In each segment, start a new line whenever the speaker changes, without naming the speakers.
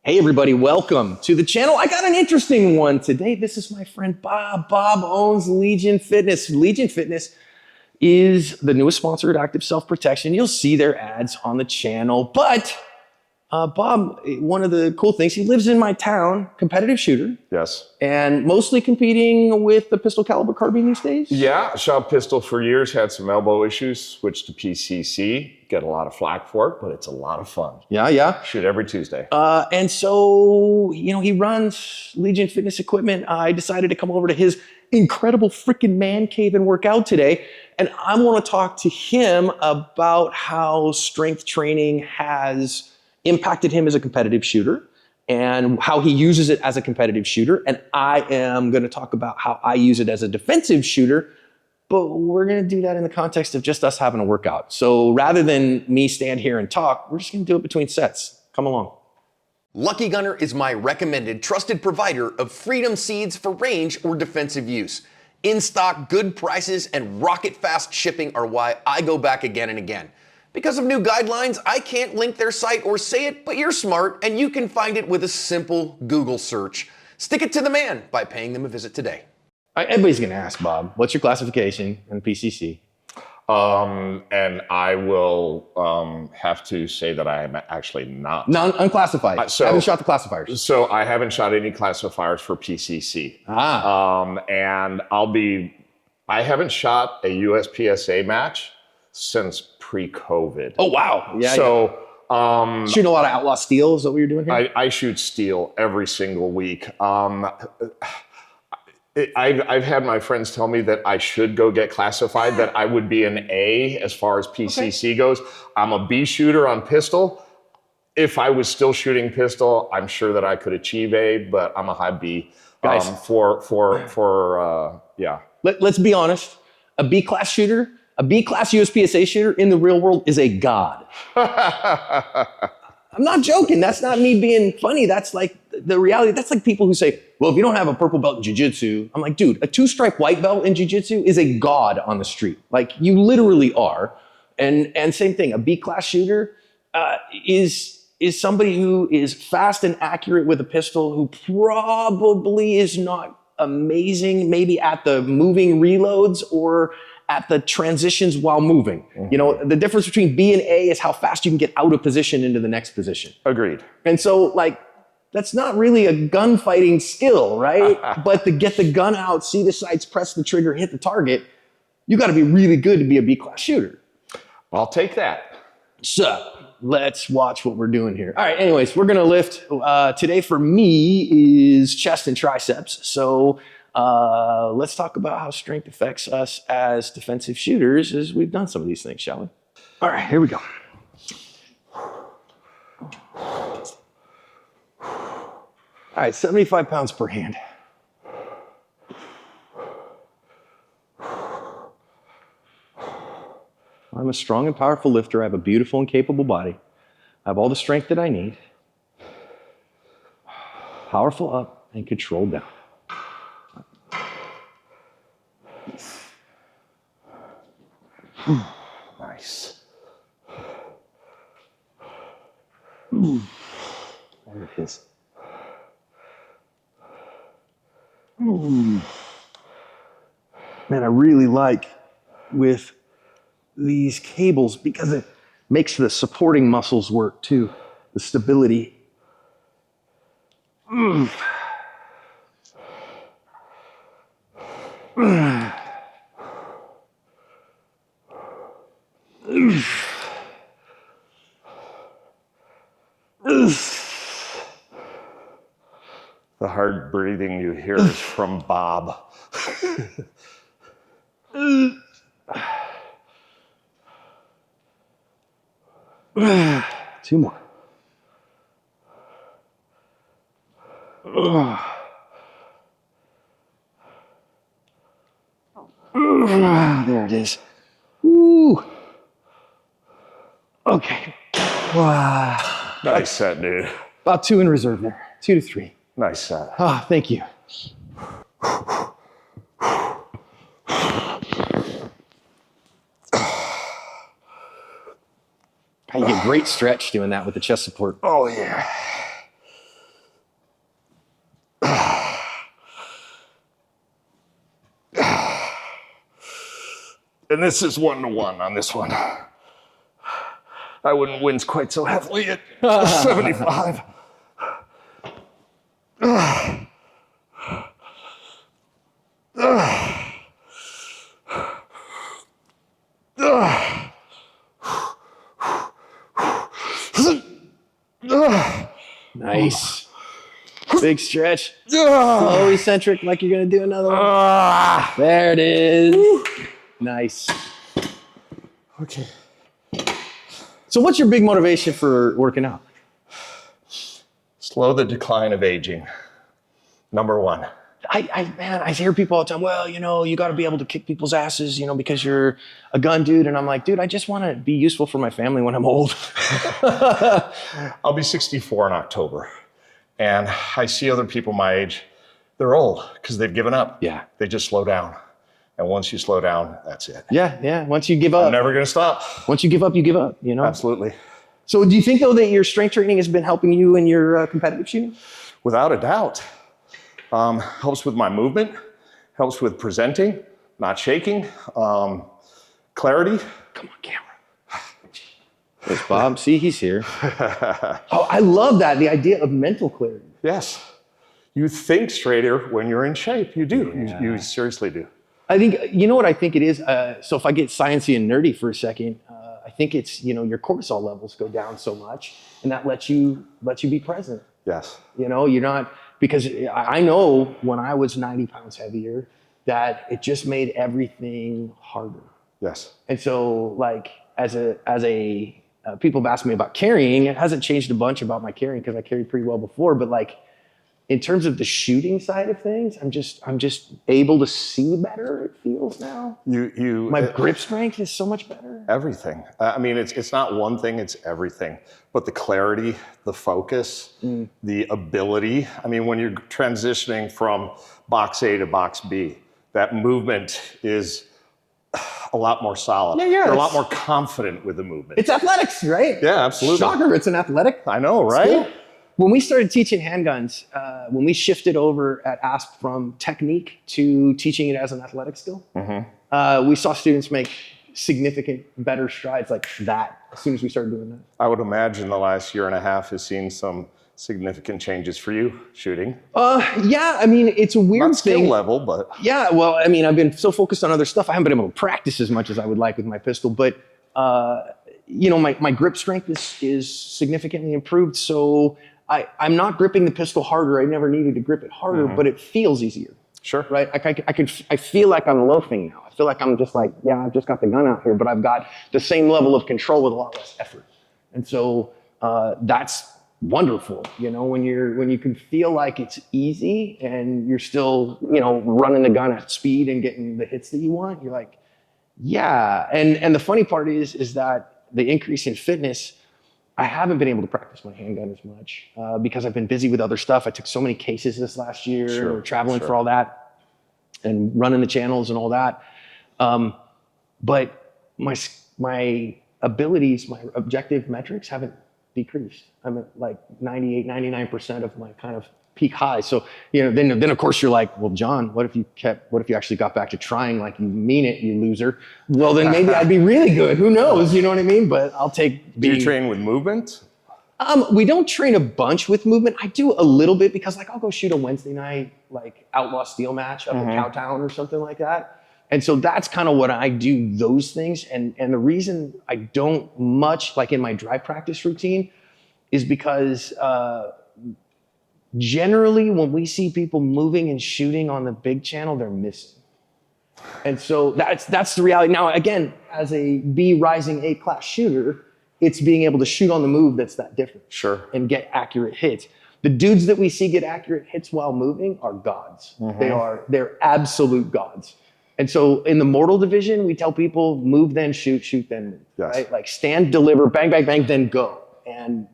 Hey everybody, welcome to the channel. I got an interesting one today. This is my friend Bob. Bob owns Legion Fitness. Legion Fitness is the newest sponsor at Active Self-Protection. You'll see their ads on the channel. But Bob, one of the cool things, he lives in my town, competitive shooter.
Yes.
And mostly competing with the pistol caliber carbine these days?
Yeah, shot pistol for years, had some elbow issues, switched to PCC, get a lot of flack for it, but it's a lot of fun.
Yeah.
Shoot every Tuesday.
And so, he runs Legion Fitness equipment. I decided to come over to his incredible freaking man cave and work out today. And I want to talk to him about how strength training has impacted him as a competitive shooter and how he uses it as a competitive shooter. And I am going to talk about how I use it as a defensive shooter, but we're going to do that in the context of just us having a workout. So rather than me stand here and talk, we're just going to do it between sets. Come along.
Lucky Gunner is my recommended trusted provider of Freedom seeds for range or defensive use. In stock, good prices, and rocket fast shipping are why I go back again and again. Because of new guidelines, I can't link their site or say it, but you're smart and you can find it with a simple Google search. Stick it to the man by paying them a visit today.
Everybody's going to ask, Bob, what's your classification in PCC?
And I will have to say that I am actually not.
Unclassified. I haven't shot the classifiers.
So I haven't shot any classifiers for PCC. And I haven't shot a USPSA match since pre-COVID.
Oh, wow. Yeah.
So,
shooting a lot of outlaw steel, is that what you're doing here?
I shoot steel every single week. I've had my friends tell me that I should go get classified, that I would be an A as far as PCC goes. I'm a B shooter on pistol. If I was still shooting pistol, I'm sure that I could achieve A, but I'm a high B.
Guys,
yeah.
Let's be honest. A B class shooter, a B class USPSA shooter in the real world is a god. I'm not joking. That's not me being funny. That's like the reality. That's like people who say, well, if you don't have a purple belt in jiu-jitsu, I'm like, dude, a 2-stripe white belt in jiu-jitsu is a god on the street. Like, you literally are. And same thing, a B-class shooter is somebody who is fast and accurate with a pistol, who probably is not amazing maybe at the moving reloads or at the transitions while moving. Mm-hmm. The difference between B and A is how fast you can get out of position into the next position.
Agreed.
And so, that's not really a gunfighting skill, right? But to get the gun out, see the sights, press the trigger, hit the target, you got to be really good to be a B-class shooter.
I'll take that.
So let's watch what we're doing here. All right, anyways, we're going to lift. Today for me is chest and triceps. So let's talk about how strength affects us as defensive shooters as we've done some of these things, shall we? All right, here we go. All right, 75 pounds per hand. I'm a strong and powerful lifter. I have a beautiful and capable body. I have all the strength that I need. Powerful up and controlled down.
Nice.
There it is. Man, I really like with these cables because it makes the supporting muscles work too, the stability.
The hard breathing you hear is from Bob.
2 more. There it is. Woo. Okay. Wow.
Nice set, dude.
About 2 in reserve there. 2 to 3.
Nice set.
Thank you. You get great stretch doing that with the chest support.
Oh, yeah. And this is 1-to-1 on this one. I wouldn't win quite so heavily at 75.
Nice. Big stretch. Slow eccentric like you're going to do another one. There it is. Nice.
Okay.
So what's your big motivation for working out?
Slow the decline of aging. Number one.
Man, I hear people all the time, well, you got to be able to kick people's asses, because you're a gun dude. And I'm like, dude, I just want to be useful for my family when I'm old.
I'll be 64 in October. And I see other people my age, they're old because they've given up.
Yeah.
They just slow down. And once you slow down, that's it.
Yeah. Once you give up.
I'm never going to stop.
Once you give up, you give up,
Absolutely.
So do you think, though, that your strength training has been helping you in your competitive shooting?
Without a doubt. Helps with my movement, helps with presenting, not shaking, clarity.
Come on, camera. There's Bob. See, he's here. Oh, I love that. The idea of mental clarity.
Yes. You think straighter when you're in shape. You do.
Yeah.
You seriously do.
I think, what I think it is? So if I get sciencey and nerdy for a second, I think it's, your cortisol levels go down so much, and that lets you be present.
Yes.
You're not, because I know when I was 90 pounds heavier, that it just made everything harder.
Yes.
And so, like, people have asked me about carrying. It hasn't changed a bunch about my carrying because I carried pretty well before. But like, in terms of the shooting side of things, I'm just able to see better. It feels now. My grip strength is so much better.
Everything. I mean, it's not one thing. It's everything. But the clarity, the focus, the ability. I mean, when you're transitioning from box A to box B, that movement is a lot more solid.
Yeah,
You're a lot more confident with the movement.
It's athletics, right?
Yeah, absolutely.
Shocker, it's an athletic.
I know, right?
Skill. When we started teaching handguns, when we shifted over at ASP from technique to teaching it as an athletic skill, we saw students make significant better strides like that as soon as we started doing that.
I would imagine the last year and a half has seen some significant changes for you shooting.
Yeah, I mean, it's a weird
Not skill
thing.
level, but
Yeah, well, I mean, I've been so focused on other stuff, I haven't been able to practice as much as I would like with my pistol, but my grip strength is significantly improved. So I'm not gripping the pistol harder. I never needed to grip it harder, but it feels easier.
sure.
Right? I feel like I'm loafing now. I feel like I'm just like, yeah, I've just got the gun out here, but I've got the same level of control with a lot less effort. And so that's wonderful. When you can feel like it's easy and you're still, running the gun at speed and getting the hits that you want, you're like, yeah. And the funny part is that the increase in fitness, I haven't been able to practice my handgun as much because I've been busy with other stuff. I took so many cases this last year, traveling for all that and running the channels and all that. But my abilities, my objective metrics haven't decreased. I'm at like 98, 99% of my kind of peak high. So, then of course you're like, well, John, what if you actually got back to trying like you mean it, you loser? Well, then maybe I'd be really good. Who knows? You know what I mean? But I'll take
Do you train with movement?
We don't train a bunch with movement. I do a little bit because like I'll go shoot a Wednesday night, like outlaw steel match up in Cowtown or something like that. And so that's kind of what I do, those things. And the reason I don't much like in my dry practice routine is because generally when we see people moving and shooting on the big channel, they're missing. And so that's the reality. Now, again, as a B rising A class shooter, it's being able to shoot on the move that's that different.
Sure.
And get accurate hits. The dudes that we see get accurate hits while moving are gods. They're absolute gods. And so in the mortal division, we tell people move, then shoot, shoot, then move.
Yes.
Right? Like stand, deliver, bang, bang, bang, then go. And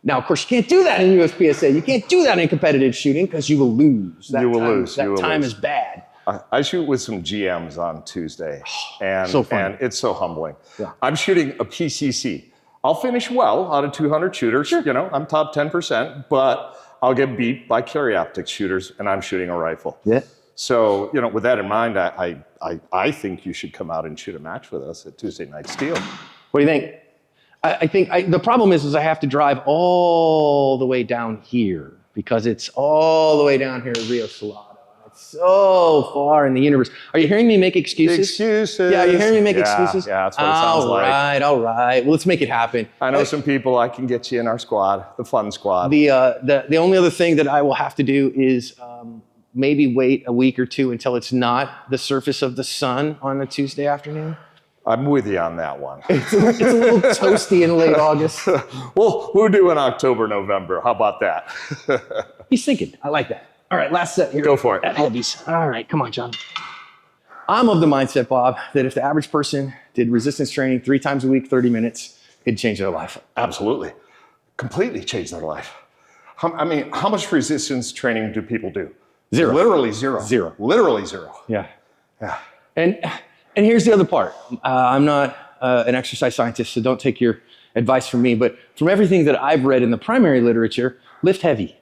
now, of course, you can't do that in USPSA. You can't do that in competitive shooting because you will lose. That time is bad.
I shoot with some GMs on Tuesday, and
So fun.
and it's so humbling.
Yeah.
I'm shooting a PCC. I'll finish well out of 200 shooters.
Sure.
I'm top 10%, but I'll get beat by carry optic shooters, and I'm shooting a rifle.
Yeah.
So, with that in mind, I think you should come out and shoot a match with us at Tuesday Night Steel.
What do you think? I think the problem is I have to drive all the way down here because it's all the way down here at Rio Salado. It's so far in the universe. Are you hearing me make excuses?
Excuses.
Yeah, you're hearing me make excuses?
Yeah, that's what it sounds like.
All right. Well, let's make it happen.
I know some people I can get you in our squad, the fun squad.
The only other thing that I will have to do is maybe wait a week or two until it's not the surface of the sun on a Tuesday afternoon.
I'm with you on that one.
It's a little toasty in late August.
Well, we'll do in October, November. How about that?
He's thinking. I like that. All right, last set here.
Go for it.
At heavies. All right, come on, John. I'm of the mindset, Bob, that if the average person did resistance training 3 times a week, 30 minutes, it'd change their life.
Absolutely. Completely change their life. How much resistance training do people do?
0.
Literally 0.
0.
Literally 0.
Yeah.
Yeah.
And here's the other part. I'm not an exercise scientist, so don't take your advice from me. But from everything that I've read in the primary literature, lift heavy.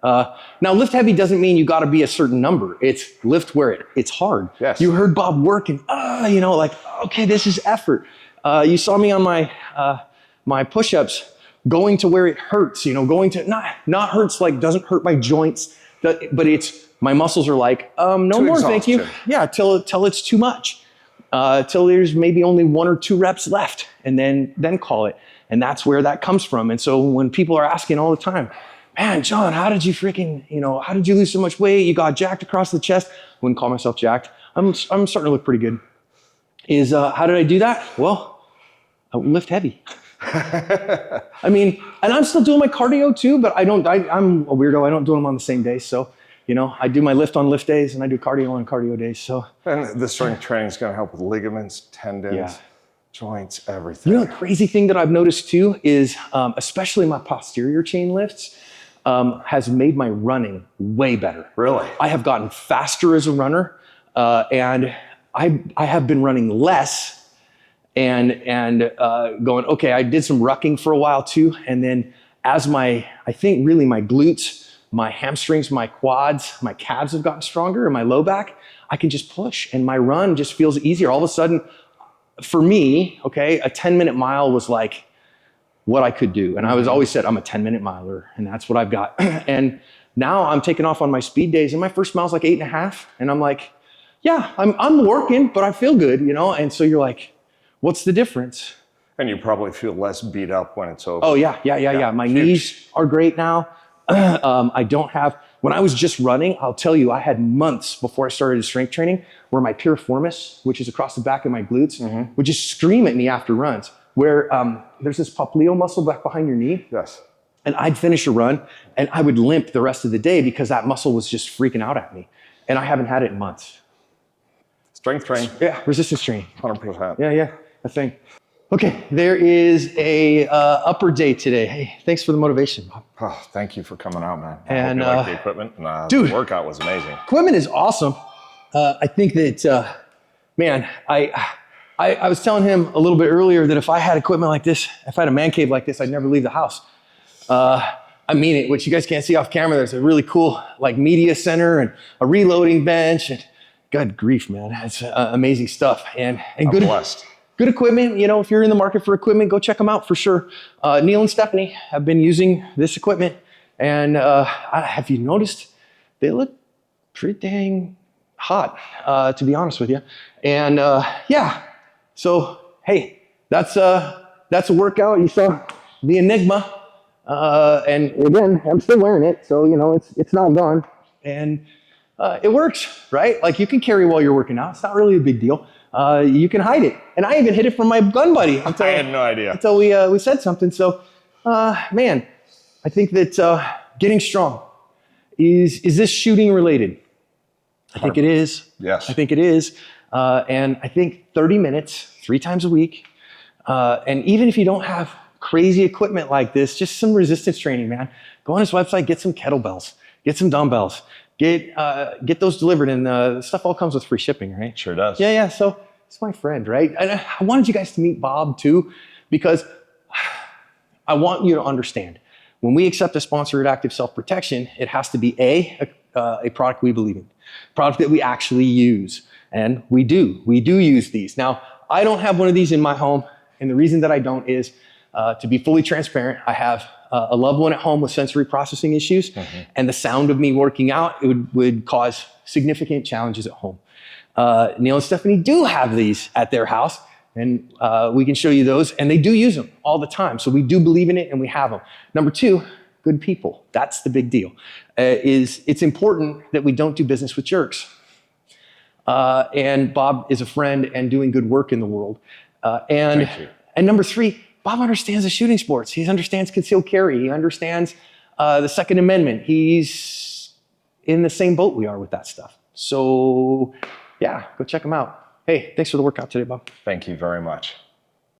Now, lift heavy doesn't mean you got to be a certain number. It's lift where it's hard.
Yes.
You heard Bob working. Okay, this is effort. You saw me on my push-ups going to where it hurts. Going to not hurts like doesn't hurt my joints, but it's my muscles are like no more,
exhaustion.
thank you. Yeah, till it's too much. Till there's maybe only 1 or 2 reps left, and then call it. And that's where that comes from. And so when people are asking all the time, man, John, how did you lose so much weight? You got jacked across the chest. I wouldn't call myself jacked. I'm starting to look pretty good. How did I do that? Well, I lift heavy. And I'm still doing my cardio too, but I'm a weirdo. I don't do them on the same day. So, I do my lift on lift days and I do cardio on cardio days. So,
And the strength training is going to help with ligaments, tendons, joints, everything.
the crazy thing that I've noticed too is, especially my posterior chain lifts, has made my running way better.
Really?
I have gotten faster as a runner, and I have been running less and going, okay, I did some rucking for a while too. And then as I think really my glutes, my hamstrings, my quads, my calves have gotten stronger and my low back, I can just push and my run just feels easier. All of a sudden, for me, okay, a 10-minute mile was like what I could do. And I was always said, I'm a 10-minute miler and that's what I've got. And now I'm taking off on my speed days and my first mile's like 8.5. And I'm like, yeah, I'm working, but I feel good, And so you're like, what's the difference?
And you probably feel less beat up when it's over.
Oh yeah. My knees are great now. I don't have, when I was just running, I'll tell you, I had months before I started strength training where my piriformis, which is across the back of my glutes, would just scream at me after runs, where there's this popliteal muscle back behind your knee.
Yes.
And I'd finish a run and I would limp the rest of the day because that muscle was just freaking out at me. And I haven't had it in months.
Strength training.
Yeah, resistance training.
100%.
Yeah, a thing. Okay, there is a upper day today. Hey, thanks for the motivation, Bob.
Oh, thank you for coming out, man.
And,
I hope you like the equipment. And,
dude,
the workout was amazing.
Equipment is awesome. I think that, man, I was telling him a little bit earlier that if I had equipment like this, if I had a man cave like this, I'd never leave the house. I mean it, which you guys can't see off camera. There's a really cool media center and a reloading bench. And good grief, man, it's amazing stuff. And
I'm
good.
blessed.
Good equipment. If you're in the market for equipment, go check them out for sure. Neil and Stephanie have been using this equipment. And have you noticed they look pretty dang hot, to be honest with you. And yeah, so hey, that's a workout. You saw the Enigma. And again, I'm still wearing it. So, it's not gone. And it works, right? Like you can carry while you're working out. It's not really a big deal. You can hide it. And I even hid it from my gun buddy.
I had no idea.
Until we said something. So, man, I think that getting strong is this shooting related? I think it is.
Yes.
I think it is. And I think 30 minutes, 3 times a week. And even if you don't have crazy equipment like this, just some resistance training, man. Go on his website, get some kettlebells, get some dumbbells. Get those delivered, and the stuff all comes with free shipping, right?
Sure does.
Yeah. So it's my friend, right? And I wanted you guys to meet Bob too, because I want you to understand when we accept a sponsor at Active Self Protection, it has to be a product we believe in. product that we actually use. And we do use these. Now, I don't have one of these in my home, and the reason that I don't is, to be fully transparent, I have a loved one at home with sensory processing issues, and the sound of me working out, it would cause significant challenges at home. Neil and Stephanie do have these at their house, and we can show you those, and they do use them all the time. So we do believe in it, and we have them. Number two, good people. That's the big deal. It's important that we don't do business with jerks. And Bob is a friend and doing good work in the world. And number three, Bob understands the shooting sports. He understands concealed carry. He understands the Second Amendment. He's in the same boat we are with that stuff. So yeah, go check him out. Hey, thanks for the workout today, Bob.
Thank you very much.